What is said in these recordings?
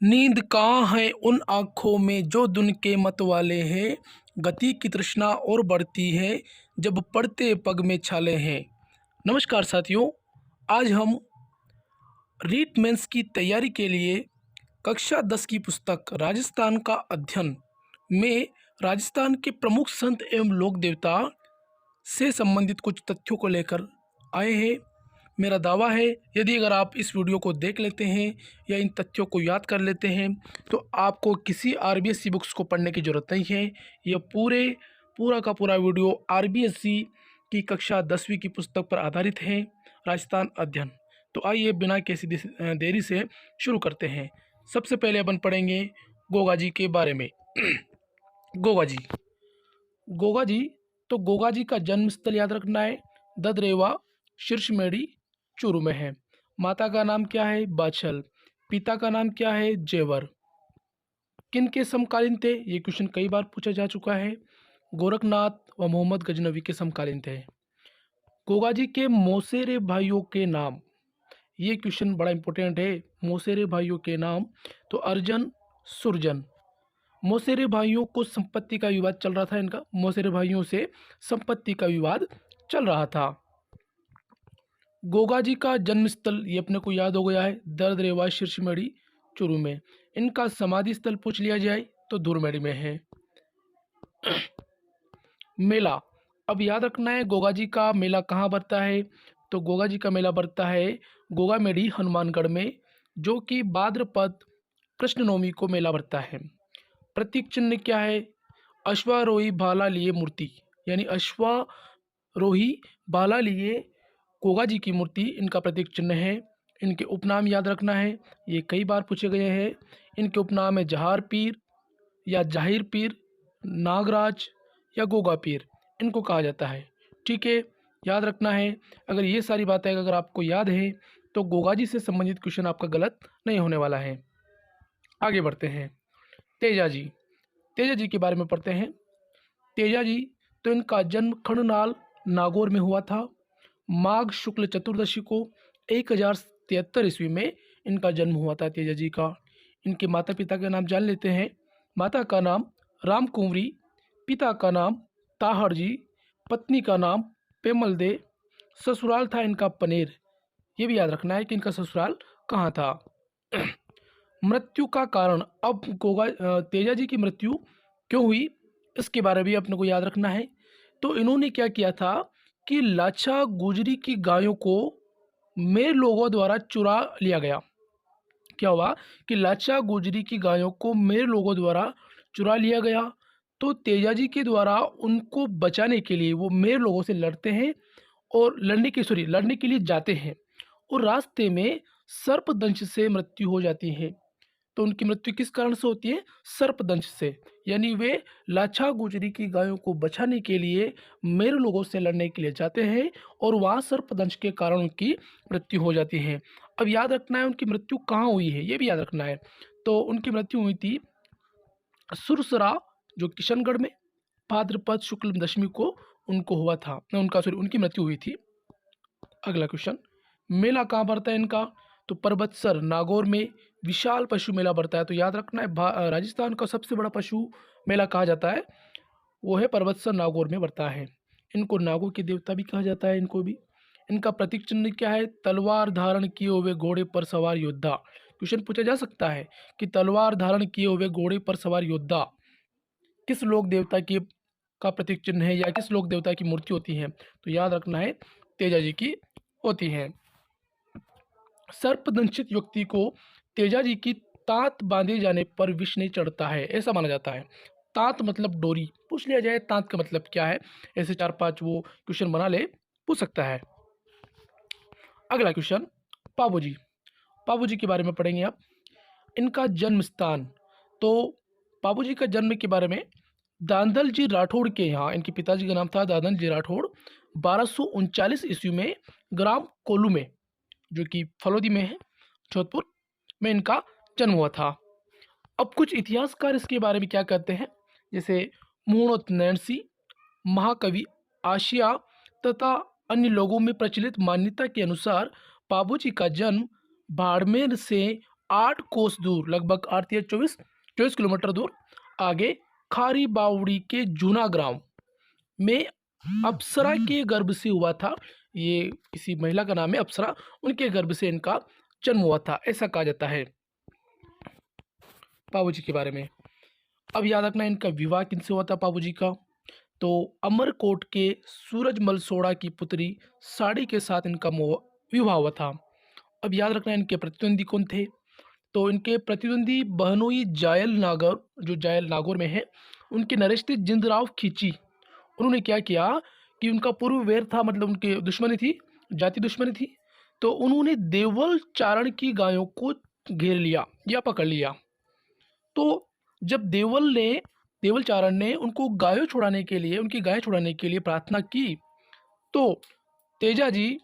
नींद कहाँ है उन आँखों में जो धुन के मत वाले हैं। गति की तृष्णा और बढ़ती है जब पड़ते पग में छाले हैं। नमस्कार साथियों, आज हम रीट मेंस की तैयारी के लिए कक्षा 10 की पुस्तक राजस्थान का अध्ययन में राजस्थान के प्रमुख संत एवं लोक देवता से संबंधित कुछ तथ्यों को लेकर आए हैं। मेरा दावा है, यदि अगर आप इस वीडियो को देख लेते हैं या इन तथ्यों को याद कर लेते हैं तो आपको किसी आरबीएससी बुक्स को पढ़ने की ज़रूरत नहीं है। यह पूरा का पूरा वीडियो आरबीएससी की कक्षा 10वीं की पुस्तक पर आधारित है, राजस्थान अध्ययन। तो आइए बिना किसी देरी से शुरू करते हैं। सबसे पहले अपन पढ़ेंगे गोगा जी के बारे में। गोगा जी गोगा जी तो गोगा जी का जन्म स्थल याद रखना है, ददरेवा शीर्षमेड़ी चूरू में है। माता का नाम क्या है? बाछल। पिता का नाम क्या है? जेवर। किन के समकालीन थे? ये क्वेश्चन कई बार पूछा जा चुका है। गोरखनाथ व मोहम्मद गजनवी के समकालीन थे। गोगा जी के मौसेरे भाइयों के नाम, ये क्वेश्चन बड़ा इंपॉर्टेंट है। मौसेरे भाइयों के नाम तो अर्जन, सुरजन। मौसेरे भाइयों को संपत्ति का विवाद चल रहा था। इनका मौसेरे भाइयों से संपत्ति का विवाद चल रहा था। गोगा जी का जन्म स्थल ये अपने को याद हो गया है, दर्दरेवा शीर्षमेड़ी चूरू में। इनका समाधि स्थल पूछ लिया जाए तो धूरमेड़ी में है। मेला, अब याद रखना है गोगा जी का मेला कहाँ बढ़ता है। तो गोगा जी का मेला बढ़ता है गोगामेड़ी हनुमानगढ़ में, जो कि भाद्रपद कृष्ण नवमी को मेला बढ़ता है। प्रतीक चिन्ह क्या है? अश्वारोही भाला लिए मूर्ति, यानी अश्वारोही भाला लिए गोगा जी की मूर्ति इनका प्रतीक चिन्ह है। इनके उपनाम याद रखना है, ये कई बार पूछे गए हैं। इनके उपनाम है जहार पीर या जाहिर पीर, नागराज या गोगा पीर, इनको कहा जाता है। ठीक है, याद रखना है। अगर ये सारी बातें अगर आपको याद है तो गोगा जी से संबंधित क्वेश्चन आपका गलत नहीं होने वाला है। आगे बढ़ते हैं। तेजा जी, तेजा जी के बारे में पढ़ते हैं। तेजा जी तो इनका जन्म खंडनाल नागौर में हुआ था। माघ शुक्ल चतुर्दशी को 1073 ईस्वी में इनका जन्म हुआ था तेजा जी का। इनके माता पिता का नाम जान लेते हैं। माता का नाम राम कुंवरी, पिता का नाम ताहर जी, पत्नी का नाम पेमल दे। ससुराल था इनका पनेर। ये भी याद रखना है कि इनका ससुराल कहाँ था। मृत्यु का कारण, अब तेजा जी की मृत्यु क्यों हुई इसके बारे में भी अपने को याद रखना है। तो इन्होंने क्या किया था कि लाछा गुजरी की गायों को मेर लोगों द्वारा चुरा लिया गया। क्या हुआ कि लाछा गुजरी की गायों को मेर लोगों द्वारा चुरा लिया गया। तो तेजा जी के द्वारा उनको बचाने के लिए वो मेर लोगों से लड़ते हैं और लड़ने के लिए जाते हैं और रास्ते में सर्पदंश से मृत्यु हो जाती है। तो उनकी मृत्यु किस कारण से होती है? सर्पदंश से, यानी वे लाछा गुजरी की गायों को बचाने के लिए मेरे लोगों से लड़ने के लिए जाते हैं और वहाँ सर्पदंश के कारण उनकी मृत्यु हो जाती है। अब याद रखना है उनकी मृत्यु कहाँ हुई है, ये भी याद रखना है। तो उनकी मृत्यु हुई थी सुरसरा, जो किशनगढ़ में, भाद्रपद शुक्ल दशमी को उनको हुआ था, उनकी मृत्यु हुई थी। अगला क्वेश्चन, मेला कहाँ पड़ता है इनका? तो पर्वतसर नागौर में विशाल पशु मेला पड़ता है। तो याद रखना है राजस्थान का सबसे बड़ा पशु मेला कहा जाता है वो है पर्वतसर नागौर में पड़ता है। इनको नागों के देवता भी कहा जाता है। इनको भी, इनका प्रतीक चिन्ह क्या है? तलवार धारण किए हुए घोड़े पर सवार योद्धा। क्वेश्चन पूछा जा सकता है कि तलवार धारण किए हुए घोड़े पर सवार योद्धा किस लोक देवता की का प्रतीक चिन्ह है या किस लोक देवता की मूर्ति होती है? तो याद रखना है तेजा जी की होती है। सर्पदंशित व्यक्ति को तेजा जी की तांत बांधे जाने पर विष नहीं चढ़ता है, ऐसा माना जाता है। तांत मतलब डोरी, पूछ लिया जाए तांत का मतलब क्या है, ऐसे 4-5 वो क्वेश्चन बना ले, पूछ सकता है। अगला क्वेश्चन, पाबूजी। पाबूजी के बारे में पढ़ेंगे आप। इनका जन्म स्थान, तो पाबूजी का जन्म के बारे में दांदल जी राठौड़ के यहाँ, इनके पिताजी का नाम था दादन जी राठौड़, 1239 ईस्वी में ग्राम कोल्लू में, जो कि फलोदी में है, जोधपुर में इनका जन्म हुआ था। अब कुछ इतिहासकार इसके बारे में क्या कहते हैं, जैसे मूणोत नैन्सी, महाकवि आशिया तथा अन्य लोगों में प्रचलित मान्यता के अनुसार पाबूजी का जन्म बाड़मेर से 8 कोस दूर, लगभग 8 या 24 किलोमीटर दूर आगे खारी बावड़ी के जूना ग्राम में अप्सरा के गर्भ से हुआ था। ये किसी महिला का नाम है अप्सरा, उनके गर्भ से इनका जन्म हुआ था, ऐसा कहा जाता है पाबूजी के बारे में। अब याद रखना इनका विवाह किनसे हुआ था पाबूजी का, तो अमरकोट के सूरजमल सोड़ा की पुत्री साड़ी के साथ इनका विवाह हुआ था। अब याद रखना इनके प्रतिद्वंदी कौन थे, तो इनके प्रतिद्वंदी बहनोई जायल नागर, जो जायल नागौर में है, उनके नरेश थे जिंदराव खींची। उन्होंने क्या किया कि उनका पूर्व वैर था, मतलब उनके दुश्मनी थी, जाति दुश्मनी थी, तो उन्होंने देवल चारण की गायों को घेर लिया या पकड़ लिया। तो जब देवल चारण ने उनको गायों छुड़ाने के लिए, उनकी गायें छुड़ाने के लिए प्रार्थना की, तो तेजा जी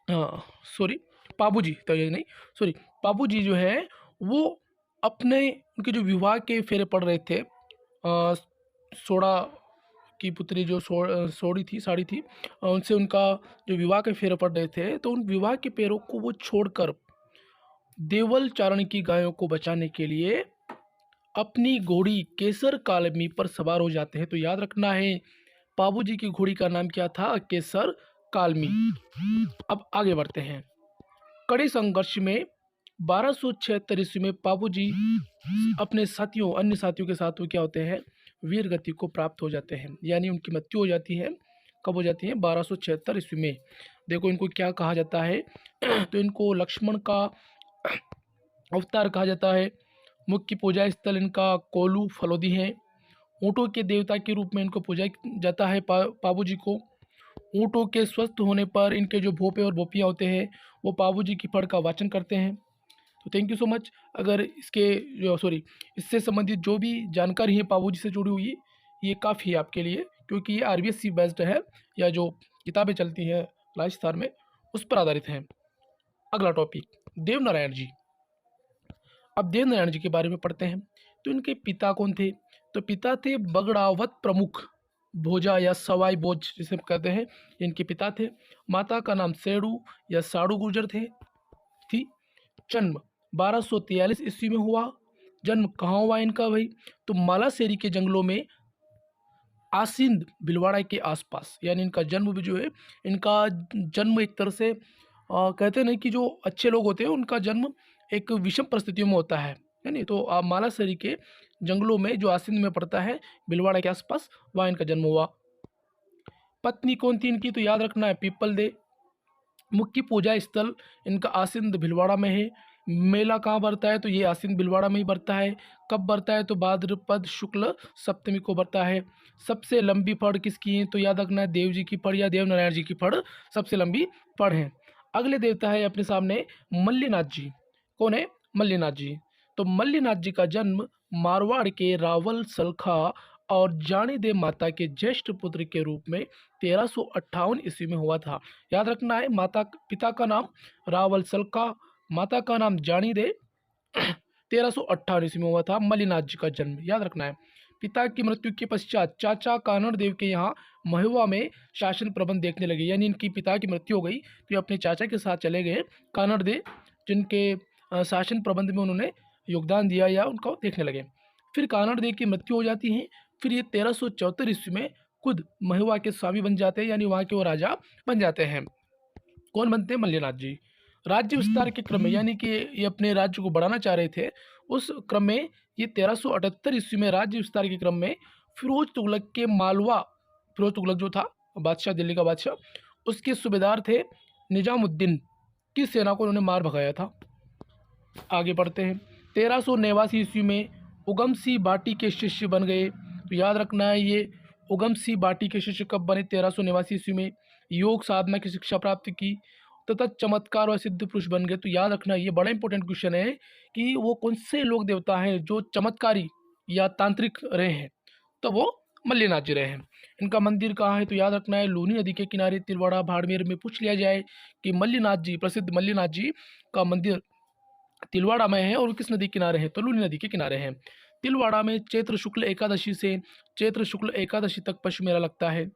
सॉरी पाबूजी, तेजा नहीं सॉरी पाबूजी जो है वो अपने, उनके जो विवाह के फेरे पड़ रहे थे, सोड़ा की पुत्री जो सोड़ी थी, साड़ी थी, उनसे उनका जो विवाह के फेरे पड़ रहे थे, तो उन विवाह के फेरों को वो छोड़कर देवल चारण की गायों को बचाने के लिए अपनी घोड़ी केसर कालमी पर सवार हो जाते हैं। तो याद रखना है पाबूजी की घोड़ी का नाम क्या था, केसर कालमी। अब आगे बढ़ते हैं। कड़े संघर्ष में 1276 ईस्वी में पाबूजी अपने साथियों, अन्य साथियों के साथ वो क्या होते हैं, वीर गति को प्राप्त हो जाते हैं, यानी उनकी मृत्यु हो जाती है। कब हो जाती है, 1276 ईस्वी में। देखो इनको क्या कहा जाता है तो इनको लक्ष्मण का अवतार कहा जाता है। मुख्य पूजा स्थल इनका कोलू फलोदी है। ऊँटों के देवता के रूप में इनको पूजा जाता है पाबूजी को। ऊँटों के स्वस्थ होने पर इनके जो भोपे और भोपियाँ होते हैं वो पाबूजी की फड़ का वाचन करते हैं। तो थैंक यू सो मच। अगर इससे संबंधित जो भी जानकारी है पाबूजी से जुड़ी हुई, ये काफ़ी है आपके लिए, क्योंकि ये आरबीएससी बेस्ड है, या जो किताबें चलती हैं राजस्थान में उस पर आधारित हैं। अगला टॉपिक, देवनारायण जी। अब देवनारायण जी के बारे में पढ़ते हैं। तो इनके पिता कौन थे, तो पिता थे बगड़ावत प्रमुख भोजा या सवाई बोझ जिसे कहते हैं, इनके पिता थे। माता का नाम सेड़ू या साड़ू गुर्जर थी। जन्म 1243 ईस्वी में हुआ। जन्म कहाँ हुआ इनका भाई, तो मालासेरी के जंगलों में आसिंद भिलवाड़ा के आसपास, यानी इनका जन्म भी जो है, इनका जन्म एक तरह से कहते हैं कि जो अच्छे लोग होते हैं उनका जन्म एक विषम परिस्थितियों में होता है नहीं। तो मालासरी के जंगलों में जो आसिंद में पड़ता है, भिलवाड़ा के आसपास, वहाँ इनका जन्म हुआ। पत्नी कौन थी इनकी, तो याद रखना है पीपल दे। मुख्य पूजा स्थल इनका आसिंद भिलवाड़ा में है। मेला कहाँ बढ़ता है, तो ये आसिंद भिलवाड़ा में ही बढ़ता है। कब बढ़ता है, तो भाद्रपद शुक्ल सप्तमी को बढ़ता है। सबसे लंबी फड़ किसकी है, तो याद रखना है देव जी की फड़ या देवनारायण जी की फड़ सबसे लंबी फड़ है। अगले देवता है अपने सामने मल्लीनाथ जी। कौन है, मल्लीनाथ जी। तो मल्लीनाथ जी का जन्म मारवाड़ के रावल सलखा और जानी देव माता के ज्येष्ठ पुत्र के रूप में 1358 ईस्वी में हुआ था। याद रखना है पिता का नाम रावल सलखा, माता का नाम जानी दे। 1358 ईस्वी में हुआ था मल्लीनाथ जी का जन्म, याद रखना है। पिता की मृत्यु के पश्चात चाचा कानड़ देव के यहाँ महुआ में शासन प्रबंध देखने लगे, यानी इनकी पिता की मृत्यु हो गई तो ये अपने चाचा के साथ चले गए कानड़ देव, जिनके शासन प्रबंध में उन्होंने योगदान दिया या उनको देखने लगे। फिर कानड़ देव की मृत्यु हो जाती है। फिर ये 1374 ईस्वी में खुद महुआ के स्वामी बन जाते हैं, यानी वहाँ के वो राजा बन जाते हैं। कौन बनते हैं, मल्लीनाथ जी। राज्य विस्तार के क्रम में, यानी कि ये अपने राज्य को बढ़ाना चाह रहे थे, उस क्रम में ये 1378 ईस्वी में राज्य विस्तार के क्रम में फिरोज तुगलक के मालवा, फिरोज तुगलक जो था बादशाह, दिल्ली का बादशाह, उसके सूबेदार थे निजामुद्दीन की सेना को उन्होंने मार भगाया था। आगे बढ़ते हैं। 1389 ईस्वी में उगम सिंह बाटी के शिष्य बन गए। तो याद रखना है ये उगम सिंह बाटी के शिष्य कब बने, 1389 ईस्वी में। योग साधना की शिक्षा प्राप्त की तथा चमत्कार व सिद्ध पुरुष बन गए। तो याद रखना ये बड़ा इंपॉर्टेंट क्वेश्चन है कि वो कौन से लोक देवता हैं जो चमत्कारी या तांत्रिक रहे हैं, तो वो मल्लीनाथ जी रहे हैं। इनका मंदिर कहाँ है, तो याद रखना है लूनी नदी के किनारे तिलवाड़ा बाड़मेर में। पूछ लिया जाए कि मल्लीनाथ जी, प्रसिद्ध मल्लीनाथ जी का मंदिर तिलवाड़ा में है और किस नदी किनारे है, तो लूनी नदी के किनारे हैं। तिलवाड़ा में चैत्र शुक्ल एकादशी से चैत्र शुक्ल एकादशी तक पशु मेला लगता है।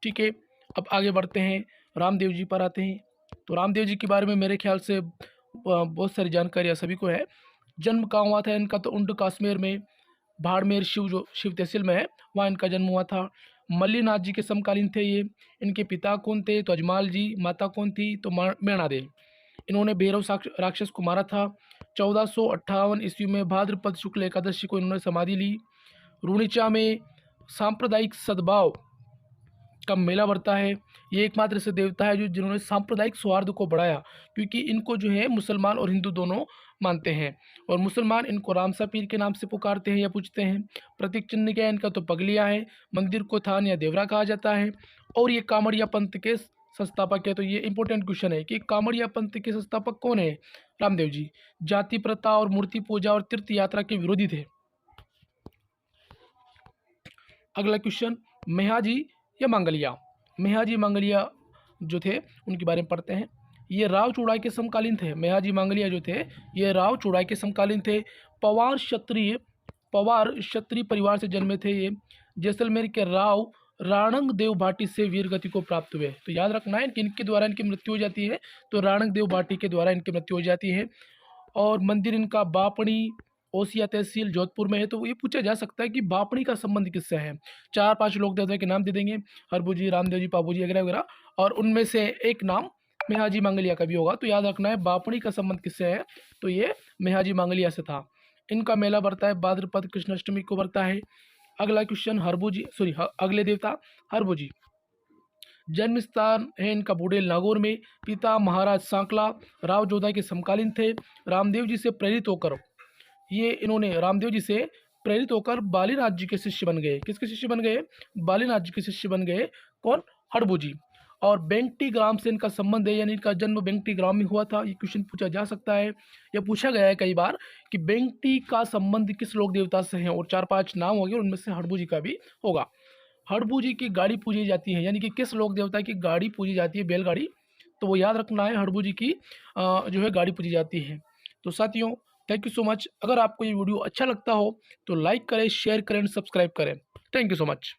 ठीक है, अब आगे बढ़ते हैं, रामदेव जी पर आते हैं। तो रामदेव जी के बारे में मेरे ख्याल से बहुत सारी जानकारियाँ सभी को है। जन्म कहाँ हुआ था इनका, तो उंड कश्मीर में बाड़मेर शिव तहसील में है, वहाँ इनका जन्म हुआ था। मल्लीनाथ जी के समकालीन थे ये। इनके पिता कौन थे, तो अजमाल जी। माता कौन थी, तो मैणा देवी। इन्होंने भैरव राक्षस को मारा था। 1458 ईस्वी में भाद्रपद शुक्ल एकादशी को इन्होंने समाधि ली। रूणीचा में सांप्रदायिक सद्भाव का मेला बढ़ता है। ये एकमात्र ऐसे देवता है जो जिन्होंने सांप्रदायिक सौहार्द को बढ़ाया, क्योंकि इनको जो है मुसलमान और हिंदू दोनों मानते हैं। और मुसलमान इनको रामसा पीर के नाम से पुकारते हैं या पूछते हैं। प्रतीक चिन्ह क्या है इनका, तो पगलिया है। मंदिर को थान या देवरा कहा जाता है। और ये कामड़िया पंथ के संस्थापक है। तो ये इंपॉर्टेंट क्वेश्चन है कि कामड़िया पंथ के संस्थापक कौन है, रामदेव जी। जाति प्रथा और मूर्ति पूजा और तीर्थ यात्रा के विरोधी थे। अगला क्वेश्चन, मेहाजी या मांगलिया। मेहाजी मांगलिया जो थे उनके बारे में पढ़ते हैं। ये राव चूड़ा के समकालीन थे। मेहाजी मांगलिया जो थे ये राव चूड़ा के समकालीन थे। पवार क्षत्रिय परिवार से जन्मे थे ये। जैसलमेर के राव राणंग देव भाटी से वीर गति को प्राप्त हुए। तो याद रखना है कि इनके द्वारा इनकी मृत्यु हो जाती है, तो राणंग देव भाटी के द्वारा इनकी मृत्यु हो जाती है। और मंदिर इनका बापणी ओसिया तहसील जोधपुर में है। तो ये पूछा जा सकता है कि बापणी का संबंध किससे है। 4-5 लोक देवता के नाम दे देंगे, हरबू जी, रामदेव जी, पापू जी वगैरह वगैरह, और उनमें से एक नाम मेहाजी मांगलिया का भी होगा। तो याद रखना है बापणी का संबंध किससे है, तो ये मेहाजी मांगलिया से था। इनका मेला बढ़ता है भाद्रपद कृष्णाष्टमी को बढ़ता है। अगला क्वेश्चन, हरबू जी अगले देवता हरबू जी। जन्म स्थान है इनका बुडेल नागौर में। पिता महाराज सांकला राव जोधा के समकालीन थे। रामदेव जी से प्रेरित होकर ये इन्होंने रामदेव जी से प्रेरित होकर बालीनाथ जी के शिष्य बन गए। किसके शिष्य बन गए, बालीनाथ जी के शिष्य बन गए। कौन, हड़बू जी। और बेंगटी ग्राम से इनका संबंध है, यानी इनका जन्म बेंगटी ग्राम में हुआ था। ये क्वेश्चन पूछा जा सकता है या पूछा गया है कई बार कि बेंगटी का संबंध किस लोक देवता से है, और 4-5 नाम हो गए, उनमें से हड़बू जी का भी होगा। हड़बू जी की गाड़ी पूजी जाती है, यानी कि किस लोक देवता की गाड़ी पूजी जाती है, बैलगाड़ी, तो वो याद रखना है, हड़बू जी की जो है गाड़ी पूजी जाती है। तो साथियों, थैंक यू सो मच। अगर आपको ये वीडियो अच्छा लगता हो तो लाइक करें, शेयर करें, सब्सक्राइब करें। Thank you so much.